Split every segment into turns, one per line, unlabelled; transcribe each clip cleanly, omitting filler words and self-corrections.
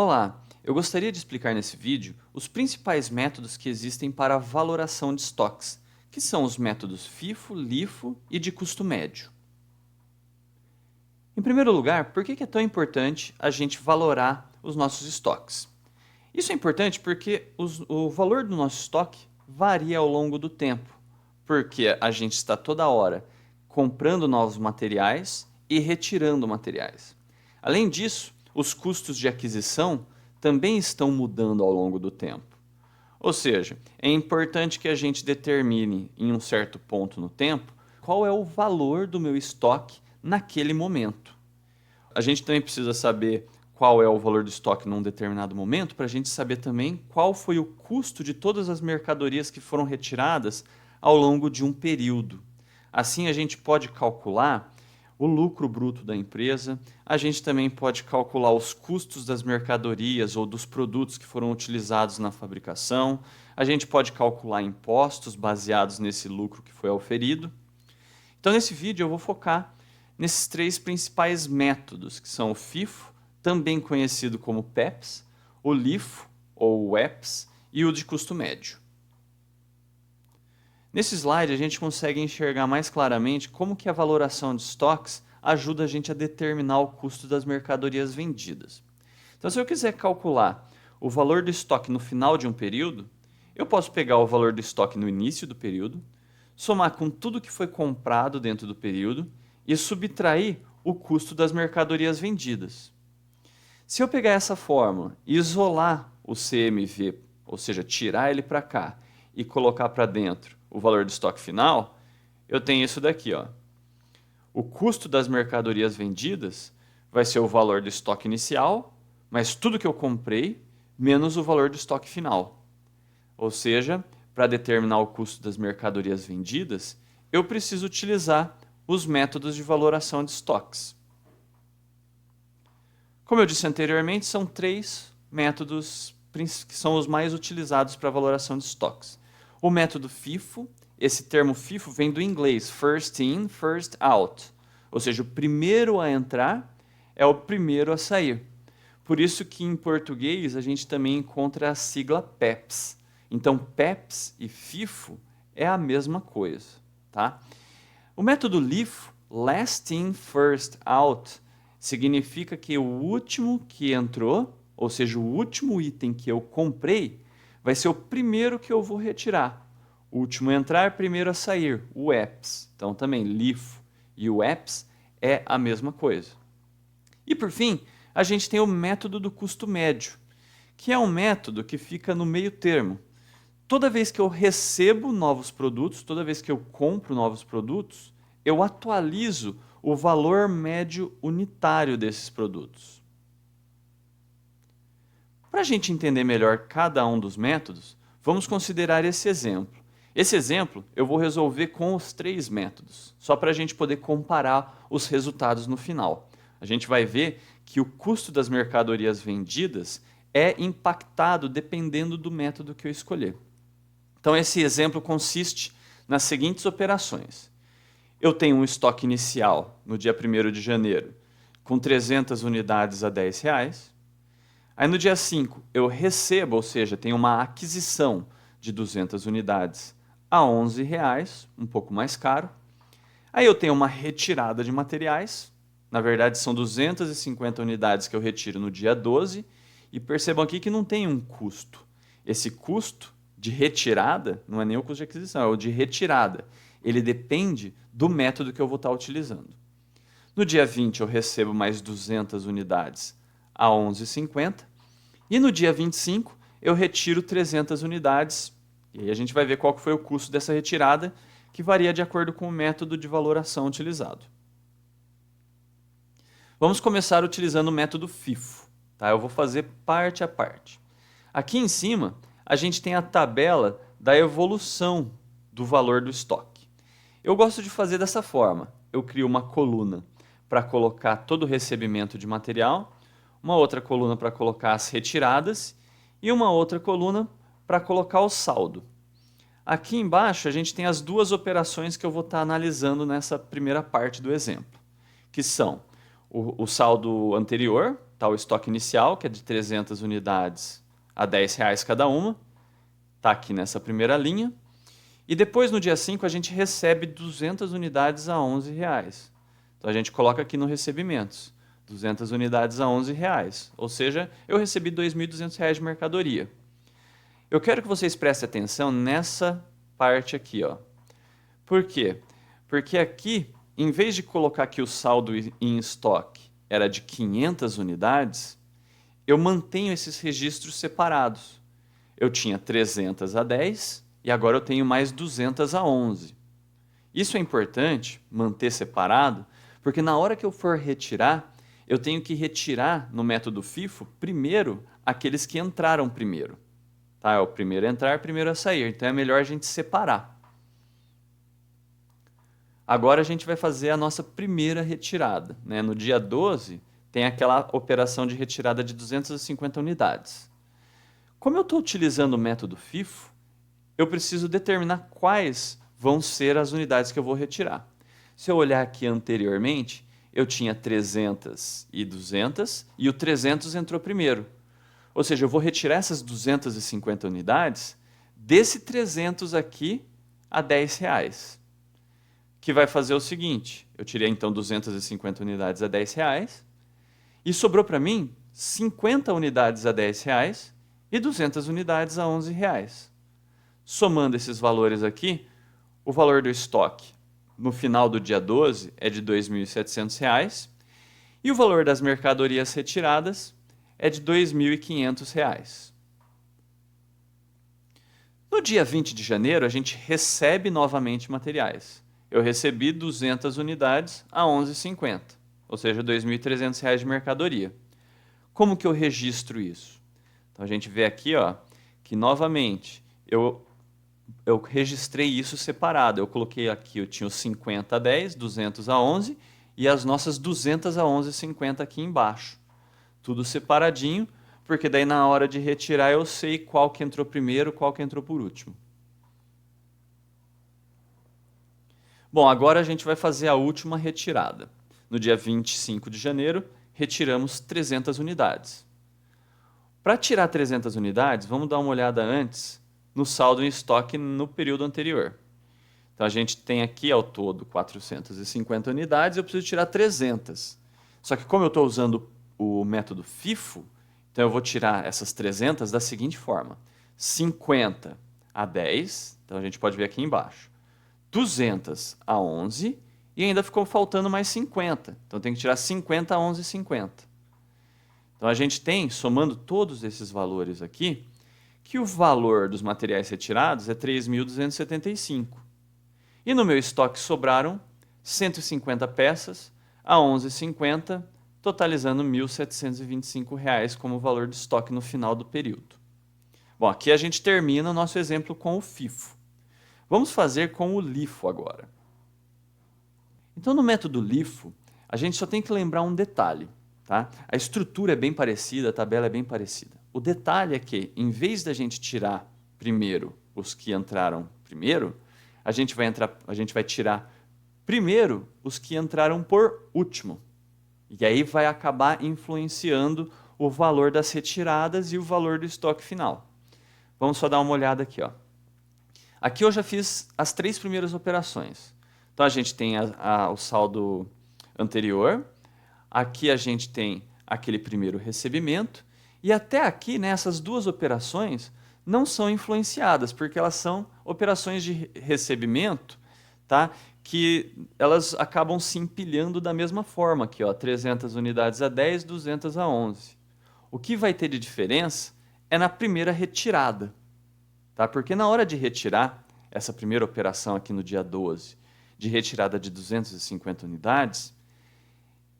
Olá, eu gostaria de explicar nesse vídeo os principais métodos que existem para a valoração de estoques, que são os métodos FIFO, LIFO e de custo médio. Em primeiro lugar, por que é tão importante a gente valorar os nossos estoques? Isso é importante porque o valor do nosso estoque varia ao longo do tempo, porque a gente está toda hora comprando novos materiais e retirando materiais. Além disso, os custos de aquisição também estão mudando ao longo do tempo. Ou seja, é importante que a gente determine em um certo ponto no tempo qual é o valor do meu estoque naquele momento. A gente também precisa saber qual é o valor do estoque num determinado momento para a gente saber também qual foi o custo de todas as mercadorias que foram retiradas ao longo de um período. Assim a gente pode calcular o lucro bruto da empresa, a gente também pode calcular os custos das mercadorias ou dos produtos que foram utilizados na fabricação, a gente pode calcular impostos baseados nesse lucro que foi auferido. Então nesse vídeo eu vou focar nesses três principais métodos, que são o FIFO, também conhecido como PEPs, o LIFO ou EPS e o de custo médio. Nesse slide a gente consegue enxergar mais claramente como que a valoração de estoques ajuda a gente a determinar o custo das mercadorias vendidas. Então, se eu quiser calcular o valor do estoque no final de um período, eu posso pegar o valor do estoque no início do período, somar com tudo que foi comprado dentro do período e subtrair o custo das mercadorias vendidas. Se eu pegar essa fórmula e isolar o CMV, ou seja, tirar ele para cá e colocar para dentro o valor do estoque final, eu tenho isso daqui, ó. O custo das mercadorias vendidas vai ser o valor do estoque inicial, mais tudo que eu comprei, menos o valor do estoque final. Ou seja, para determinar o custo das mercadorias vendidas, eu preciso utilizar os métodos de valoração de estoques. Como eu disse anteriormente, são três métodos que são os mais utilizados para a valoração de estoques. O método FIFO, esse termo FIFO vem do inglês, first in, first out. Ou seja, o primeiro a entrar é o primeiro a sair. Por isso que em português a gente também encontra a sigla PEPs. Então, PEPs e FIFO é a mesma coisa, tá? O método LIFO, last in, first out, significa que o último que entrou, ou seja, o último item que eu comprei, vai ser o primeiro que eu vou retirar. O último a entrar, primeiro a sair, o EPS. Então também LIFO e o EPS é a mesma coisa. E por fim, a gente tem o método do custo médio, que é um método que fica no meio termo. Toda vez que eu recebo novos produtos, toda vez que eu compro novos produtos, eu atualizo o valor médio unitário desses produtos. Para a gente entender melhor cada um dos métodos, vamos considerar esse exemplo. Esse exemplo eu vou resolver com os três métodos, só para a gente poder comparar os resultados no final. A gente vai ver que o custo das mercadorias vendidas é impactado dependendo do método que eu escolher. Então esse exemplo consiste nas seguintes operações. Eu tenho um estoque inicial no dia 1º de janeiro com 300 unidades a R$10. Aí no dia 5 eu recebo, ou seja, tenho uma aquisição de 200 unidades a R$11, um pouco mais caro. Aí eu tenho uma retirada de materiais, na verdade são 250 unidades que eu retiro no dia 12, e percebam aqui que não tem um custo. Esse custo de retirada não é nem o custo de aquisição, é o de retirada. Ele depende do método que eu vou estar utilizando. No dia 20 eu recebo mais 200 unidades a R$11,50. E no dia 25 eu retiro 300 unidades. E aí a gente vai ver qual foi o custo dessa retirada, que varia de acordo com o método de valoração utilizado. Vamos começar utilizando o método FIFO. Tá? Eu vou fazer parte a parte. Aqui em cima a gente tem a tabela da evolução do valor do estoque. Eu gosto de fazer dessa forma. Eu crio uma coluna para colocar todo o recebimento de material, uma outra coluna para colocar as retiradas e uma outra coluna para colocar o saldo. Aqui embaixo a gente tem as duas operações que eu vou estar analisando nessa primeira parte do exemplo, que são o saldo anterior, tá o estoque inicial, que é de 300 unidades a R$ 10 cada uma. Está aqui nessa primeira linha. E depois, no dia 5, a gente recebe 200 unidades a R$ 11. Então, a gente coloca aqui no recebimentos. 200 unidades a R$ 11. Ou seja, eu recebi R$ 2.200 de mercadoria. Eu quero que vocês prestem atenção nessa parte aqui, ó. Por quê? Porque aqui, em vez de colocar que o saldo em estoque era de 500 unidades, eu mantenho esses registros separados. Eu tinha 300 a 10 e agora eu tenho mais 200 a 11. Isso é importante, manter separado, porque na hora que eu for retirar, eu tenho que retirar no método FIFO primeiro aqueles que entraram primeiro. Tá? É o primeiro a entrar, primeiro a sair. Então é melhor a gente separar. Agora a gente vai fazer a nossa primeira retirada, né? No dia 12, tem aquela operação de retirada de 250 unidades. Como eu estou utilizando o método FIFO, eu preciso determinar quais vão ser as unidades que eu vou retirar. Se eu olhar aqui anteriormente, eu tinha 300 e 200 e o 300 entrou primeiro. Ou seja, eu vou retirar essas 250 unidades desse 300 aqui a R$ 10. Que vai fazer o seguinte, eu tirei então 250 unidades a R$ 10 e sobrou para mim 50 unidades a R$ 10 e 200 unidades a R$ 11. Somando esses valores aqui, o valor do estoque no final do dia 12 é de R$ 2.700 e o valor das mercadorias retiradas é de R$ 2.500. No dia 20 de janeiro, a gente recebe novamente materiais. Eu recebi 200 unidades a R$ 11,50, ou seja, R$ 2.300 de mercadoria. Como que eu registro isso? Então a gente vê aqui, ó, que novamente eu registrei isso separado. Eu coloquei aqui, eu tinha os 50 a 10, 200 a 11 e as nossas 200 a 11,50 aqui embaixo. Tudo separadinho, porque daí na hora de retirar eu sei qual que entrou primeiro, qual que entrou por último. Bom, agora a gente vai fazer a última retirada. No dia 25 de janeiro, retiramos 300 unidades. Para tirar 300 unidades, vamos dar uma olhada antes no saldo em estoque no período anterior. Então a gente tem aqui ao todo 450 unidades, eu preciso tirar 300. Só que como eu estou usando o método FIFO, então eu vou tirar essas 300 da seguinte forma. 50 a 10, então a gente pode ver aqui embaixo. 200 a 11 e ainda ficou faltando mais 50. Então tem que tirar 50 a 11,50. Então a gente tem, somando todos esses valores aqui, que o valor dos materiais retirados é 3.275. E no meu estoque sobraram 150 peças a 11,50, totalizando R$ 1.725 como valor de estoque no final do período. Bom, aqui a gente termina o nosso exemplo com o FIFO. Vamos fazer com o LIFO agora. Então, no método LIFO, a gente só tem que lembrar um detalhe. Tá? A estrutura é bem parecida, a tabela é bem parecida. O detalhe é que, em vez da gente tirar primeiro os que entraram primeiro, a gente vai tirar primeiro os que entraram por último. E aí vai acabar influenciando o valor das retiradas e o valor do estoque final. Vamos só dar uma olhada aqui, ó. Aqui eu já fiz as 3 primeiras operações. Então a gente tem o saldo anterior, aqui a gente tem aquele primeiro recebimento, e até aqui, né, essas 2 operações não são influenciadas, porque elas são operações de recebimento, tá, que elas acabam se empilhando da mesma forma aqui, ó, 300 unidades a 10, 200 a 11. O que vai ter de diferença é na primeira retirada. Tá? Porque na hora de retirar essa primeira operação aqui no dia 12, de retirada de 250 unidades,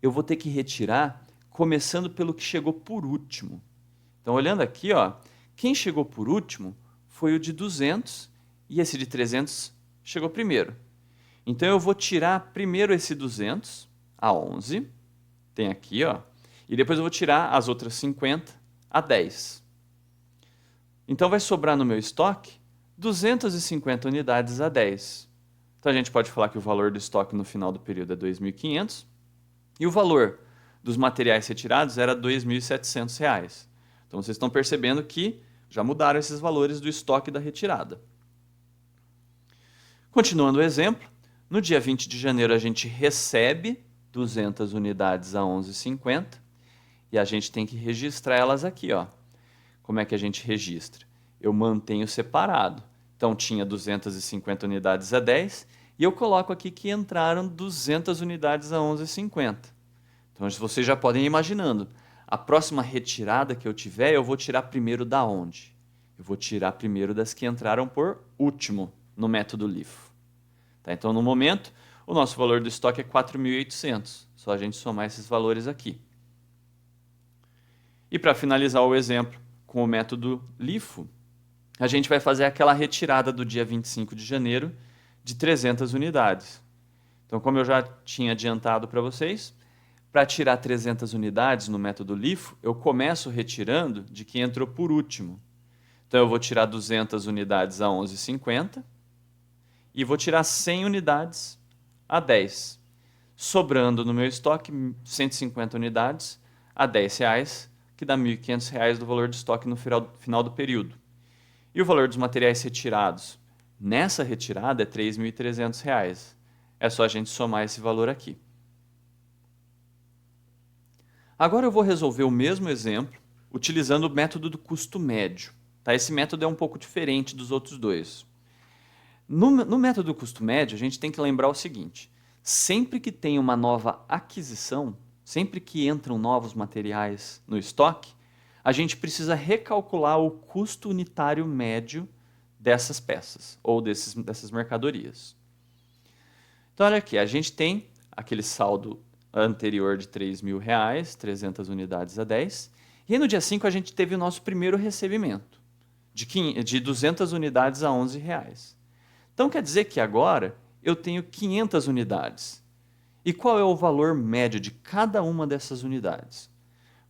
eu vou ter que retirar começando pelo que chegou por último. Então, olhando aqui, ó, quem chegou por último foi o de 200 e esse de 300 chegou primeiro. Então, eu vou tirar primeiro esse 200 a 11, tem aqui, ó, e depois eu vou tirar as outras 50 a 10. Então, vai sobrar no meu estoque 250 unidades a 10. Então, a gente pode falar que o valor do estoque no final do período é 2.500 e o valor dos materiais retirados era R$ 2.700. Então, vocês estão percebendo que já mudaram esses valores do estoque da retirada. Continuando o exemplo, no dia 20 de janeiro a gente recebe 200 unidades a 11,50 e a gente tem que registrar elas aqui, ó. Como é que a gente registra? Eu mantenho separado. Então tinha 250 unidades a 10 e eu coloco aqui que entraram 200 unidades a 11,50. Então vocês já podem ir imaginando. A próxima retirada que eu tiver, eu vou tirar primeiro da onde? Eu vou tirar primeiro das que entraram por último no método LIFO. Tá? Então, no momento, o nosso valor do estoque é 4.800. Só a gente somar esses valores aqui. E para finalizar o exemplo com o método LIFO, a gente vai fazer aquela retirada do dia 25 de janeiro de 300 unidades. Então, como eu já tinha adiantado para vocês, para tirar 300 unidades no método LIFO, eu começo retirando de quem entrou por último. Então, eu vou tirar 200 unidades a 11,50 e vou tirar 100 unidades a 10. Sobrando no meu estoque 150 unidades a R$10, que dá R$ 1.500 do valor de estoque no final do período. E o valor dos materiais retirados nessa retirada é R$ 3.300. É só a gente somar esse valor aqui. Agora eu vou resolver o mesmo exemplo utilizando o método do custo médio. Tá? Esse método é um pouco diferente dos outros dois. No método do custo médio, a gente tem que lembrar o seguinte: sempre que tem uma nova aquisição, sempre que entram novos materiais no estoque, a gente precisa recalcular o custo unitário médio dessas peças ou dessas mercadorias. Então, olha aqui, a gente tem aquele saldo anterior de R$ 3.000, 300 unidades a 10, e aí no dia 5 a gente teve o nosso primeiro recebimento, de 200 unidades a R$ 11. Então, quer dizer que agora eu tenho 500 unidades. E qual é o valor médio de cada uma dessas unidades?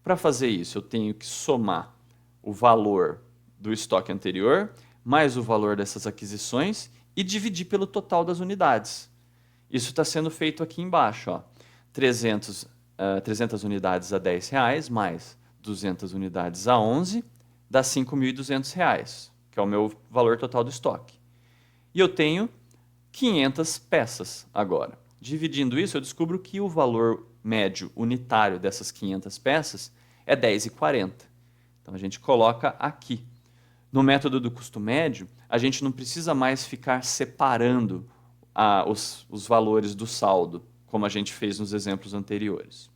Para fazer isso, eu tenho que somar o valor do estoque anterior, mais o valor dessas aquisições, e dividir pelo total das unidades. Isso está sendo feito aqui embaixo. Ó. 300 unidades a R$10, mais 200 unidades a 11, dá R$ 5.200, que é o meu valor total do estoque. E eu tenho 500 peças agora. Dividindo isso, eu descubro que o valor médio unitário dessas 500 peças é R$10,40. Então, a gente coloca aqui. No método do custo médio, a gente não precisa mais ficar separando os valores do saldo, como a gente fez nos exemplos anteriores.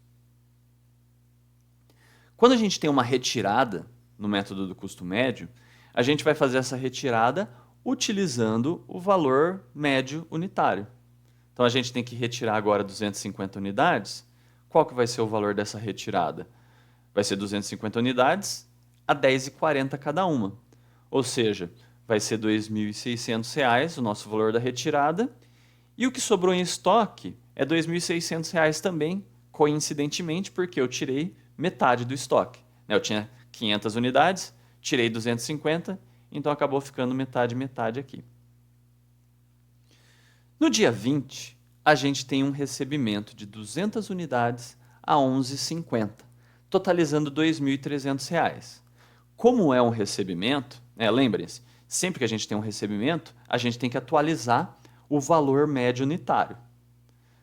Quando a gente tem uma retirada no método do custo médio, a gente vai fazer essa retirada utilizando o valor médio unitário. Então, a gente tem que retirar agora 250 unidades. Qual que vai ser o valor dessa retirada? Vai ser 250 unidades a R$10,40 cada uma. Ou seja, vai ser R$ 2.600 o nosso valor da retirada. E o que sobrou em estoque é R$ 2.600 também, coincidentemente, porque eu tirei metade do estoque. Eu tinha 500 unidades, tirei 250, então acabou ficando metade aqui. No dia 20, a gente tem um recebimento de 200 unidades a R$ 11,50, totalizando R$ 2.300. Como é um recebimento, lembrem-se, sempre que a gente tem um recebimento, a gente tem que atualizar o valor médio unitário.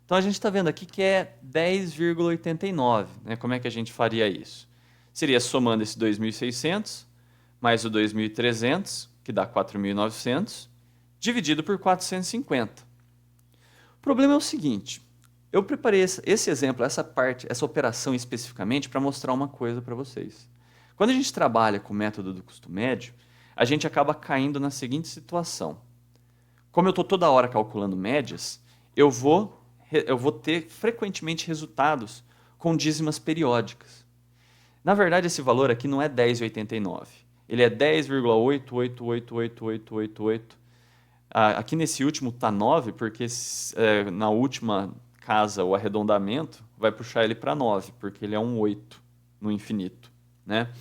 Então, a gente está vendo aqui que é 10,89. Como é que a gente faria isso? Seria somando esse 2.600 mais o 2.300, que dá 4.900, dividido por 450. O problema é o seguinte: eu preparei esse exemplo, essa operação especificamente, para mostrar uma coisa para vocês. Quando a gente trabalha com o método do custo médio, a gente acaba caindo na seguinte situação. Como eu estou toda hora calculando médias, eu vou ter frequentemente resultados com dízimas periódicas. Na verdade, esse valor aqui não é 10,89. Ele é 10,88888888. Aqui nesse último está 9, porque na última casa o arredondamento vai puxar ele para 9, porque ele é um 8 no infinito. Né?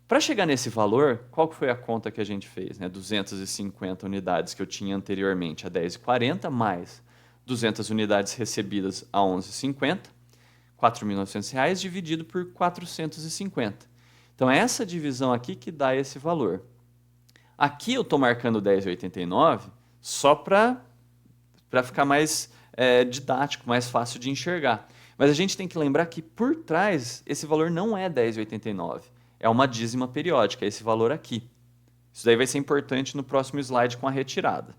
Para chegar nesse valor, qual que foi a conta que a gente fez? 250 unidades que eu tinha anteriormente a R$10,40, mais 200 unidades recebidas a R$11,50. R$ 4.900 dividido por 450. Então, é essa divisão aqui que dá esse valor. Aqui eu estou marcando 10,89 só para ficar mais didático, mais fácil de enxergar. Mas a gente tem que lembrar que por trás esse valor não é 10,89, é uma dízima periódica, é esse valor aqui. Isso daí vai ser importante no próximo slide com a retirada.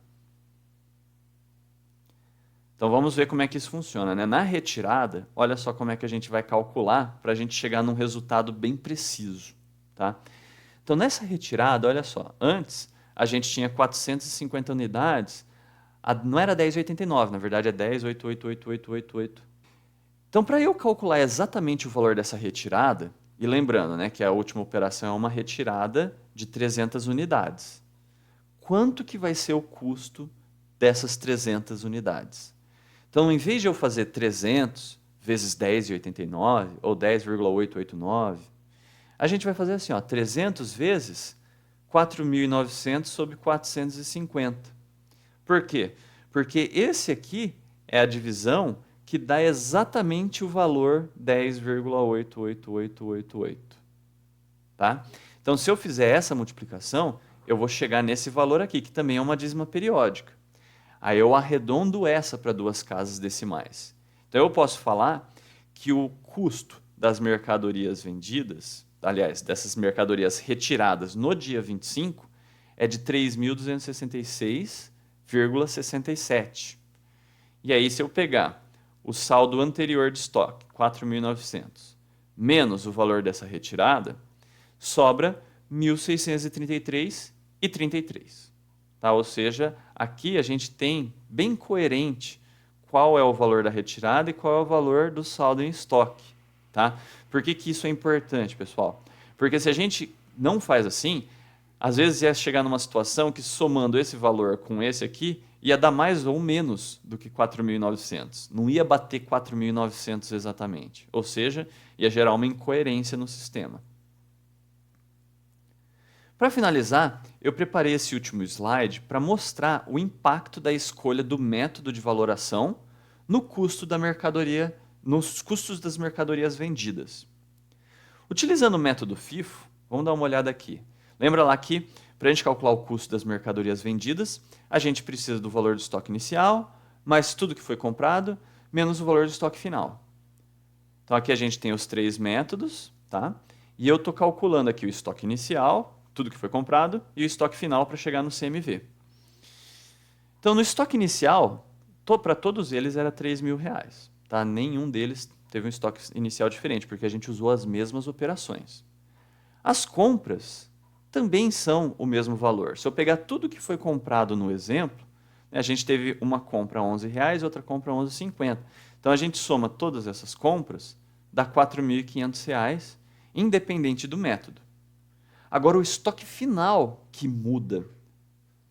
Então vamos ver como é que isso funciona, né? Na retirada, olha só como é que a gente vai calcular para a gente chegar num resultado bem preciso, tá? Então nessa retirada, olha só, antes a gente tinha 450 unidades, não era 10,89, na verdade é 10,888888. Então para eu calcular exatamente o valor dessa retirada, e lembrando, né, que a última operação é uma retirada de 300 unidades. Quanto que vai ser o custo dessas 300 unidades? Então, em vez de eu fazer 300 vezes 10,89 ou 10,889, a gente vai fazer assim, ó, 300 vezes 4.900 sobre 450. Por quê? Porque esse aqui é a divisão que dá exatamente o valor 10,88888. Tá? Então, se eu fizer essa multiplicação, eu vou chegar nesse valor aqui, que também é uma dízima periódica. Aí eu arredondo essa para duas casas decimais. Então eu posso falar que o custo das mercadorias vendidas, aliás, dessas mercadorias retiradas no dia 25, é de 3.266,67. E aí, se eu pegar o saldo anterior de estoque, 4.900, menos o valor dessa retirada, sobra 1.633,33. Tá? Ou seja, aqui a gente tem bem coerente qual é o valor da retirada e qual é o valor do saldo em estoque. Tá? Por que isso é importante, pessoal? Porque se a gente não faz assim, às vezes ia chegar numa situação que somando esse valor com esse aqui, ia dar mais ou menos do que 4.900. Não ia bater 4.900 exatamente. Ou seja, ia gerar uma incoerência no sistema. Para finalizar, eu preparei esse último slide para mostrar o impacto da escolha do método de valoração no custo da mercadoria, nos custos das mercadorias vendidas. Utilizando o método FIFO, vamos dar uma olhada aqui. Lembra lá que, para a gente calcular o custo das mercadorias vendidas, a gente precisa do valor do estoque inicial, mais tudo que foi comprado, menos o valor do estoque final. Então aqui a gente tem os três métodos, tá? E eu estou calculando aqui o estoque inicial, tudo que foi comprado, e o estoque final para chegar no CMV. Então, no estoque inicial, para todos eles era R$3.000. Tá? Nenhum deles teve um estoque inicial diferente, porque a gente usou as mesmas operações. As compras também são o mesmo valor. Se eu pegar tudo que foi comprado no exemplo, a gente teve uma compra a R$11, outra compra a R$11,50. Então, a gente soma todas essas compras, dá R$4.500, independente do método. Agora, o estoque final que muda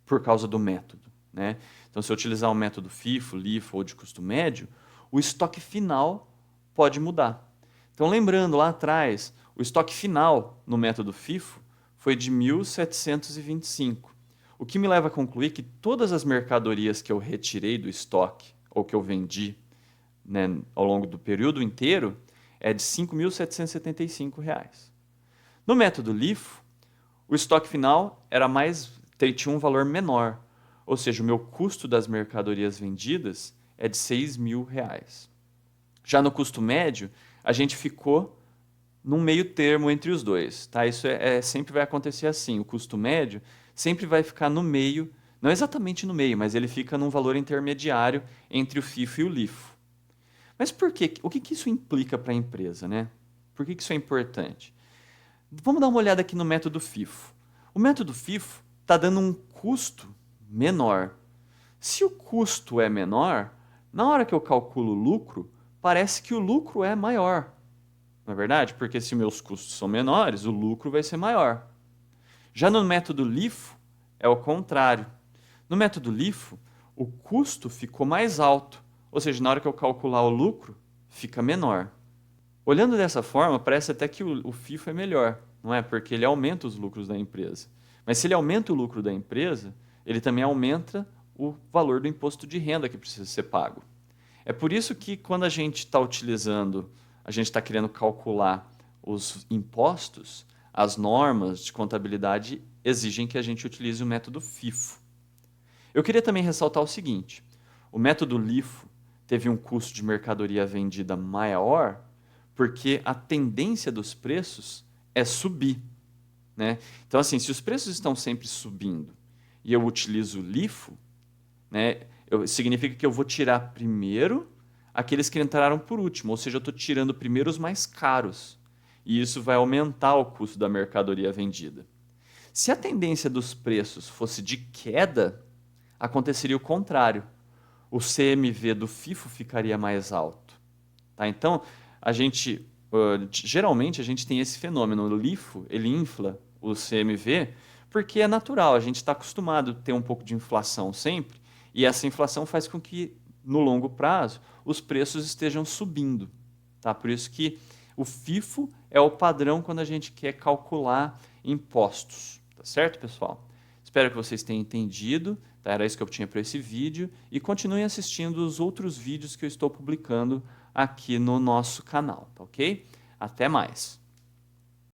por causa do método. Né? Então, se eu utilizar o método FIFO, LIFO ou de custo médio, o estoque final pode mudar. Então, lembrando lá atrás, o estoque final no método FIFO foi de 1.725, o que me leva a concluir que todas as mercadorias que eu retirei do estoque ou que eu vendi, né, ao longo do período inteiro é de R$ 5.775. No método LIFO, o estoque final tinha um valor menor, ou seja, o meu custo das mercadorias vendidas é de R$6.000. Já no custo médio, a gente ficou num meio termo entre os dois. Tá? Isso sempre vai acontecer assim. O custo médio sempre vai ficar no meio, não exatamente no meio, mas ele fica num valor intermediário entre o FIFO e o LIFO. Mas por quê? O que isso implica para a empresa? Né? Por que isso é importante? Vamos dar uma olhada aqui no método FIFO. O método FIFO está dando um custo menor. Se o custo é menor, na hora que eu calculo o lucro, parece que o lucro é maior. Não é verdade? Porque se meus custos são menores, o lucro vai ser maior. Já no método LIFO, é o contrário. No método LIFO, o custo ficou mais alto. Ou seja, na hora que eu calcular o lucro, fica menor. Olhando dessa forma, parece até que o FIFO é melhor, não é? Porque ele aumenta os lucros da empresa. Mas se ele aumenta o lucro da empresa, ele também aumenta o valor do imposto de renda que precisa ser pago. É por isso que quando a gente está utilizando a gente está querendo calcular os impostos, as normas de contabilidade exigem que a gente utilize o método FIFO. Eu queria também ressaltar o seguinte: o método LIFO teve um custo de mercadoria vendida maior porque a tendência dos preços é subir, né? Então, assim, se os preços estão sempre subindo e eu utilizo o LIFO, né, significa que eu vou tirar primeiro aqueles que entraram por último, ou seja, eu estou tirando primeiro os mais caros. E isso vai aumentar o custo da mercadoria vendida. Se a tendência dos preços fosse de queda, aconteceria o contrário. O CMV do FIFO ficaria mais alto. Tá? Então, geralmente a gente tem esse fenômeno. O LIFO, ele infla o CMV porque é natural, a gente está acostumado a ter um pouco de inflação sempre, e essa inflação faz com que, no longo prazo, os preços estejam subindo. Tá? Por isso que o FIFO é o padrão quando a gente quer calcular impostos. Tá certo, pessoal? Espero que vocês tenham entendido. Tá? Era isso que eu tinha para esse vídeo. E continuem assistindo os outros vídeos que eu estou publicando aqui no nosso canal. Tá ok? Até mais!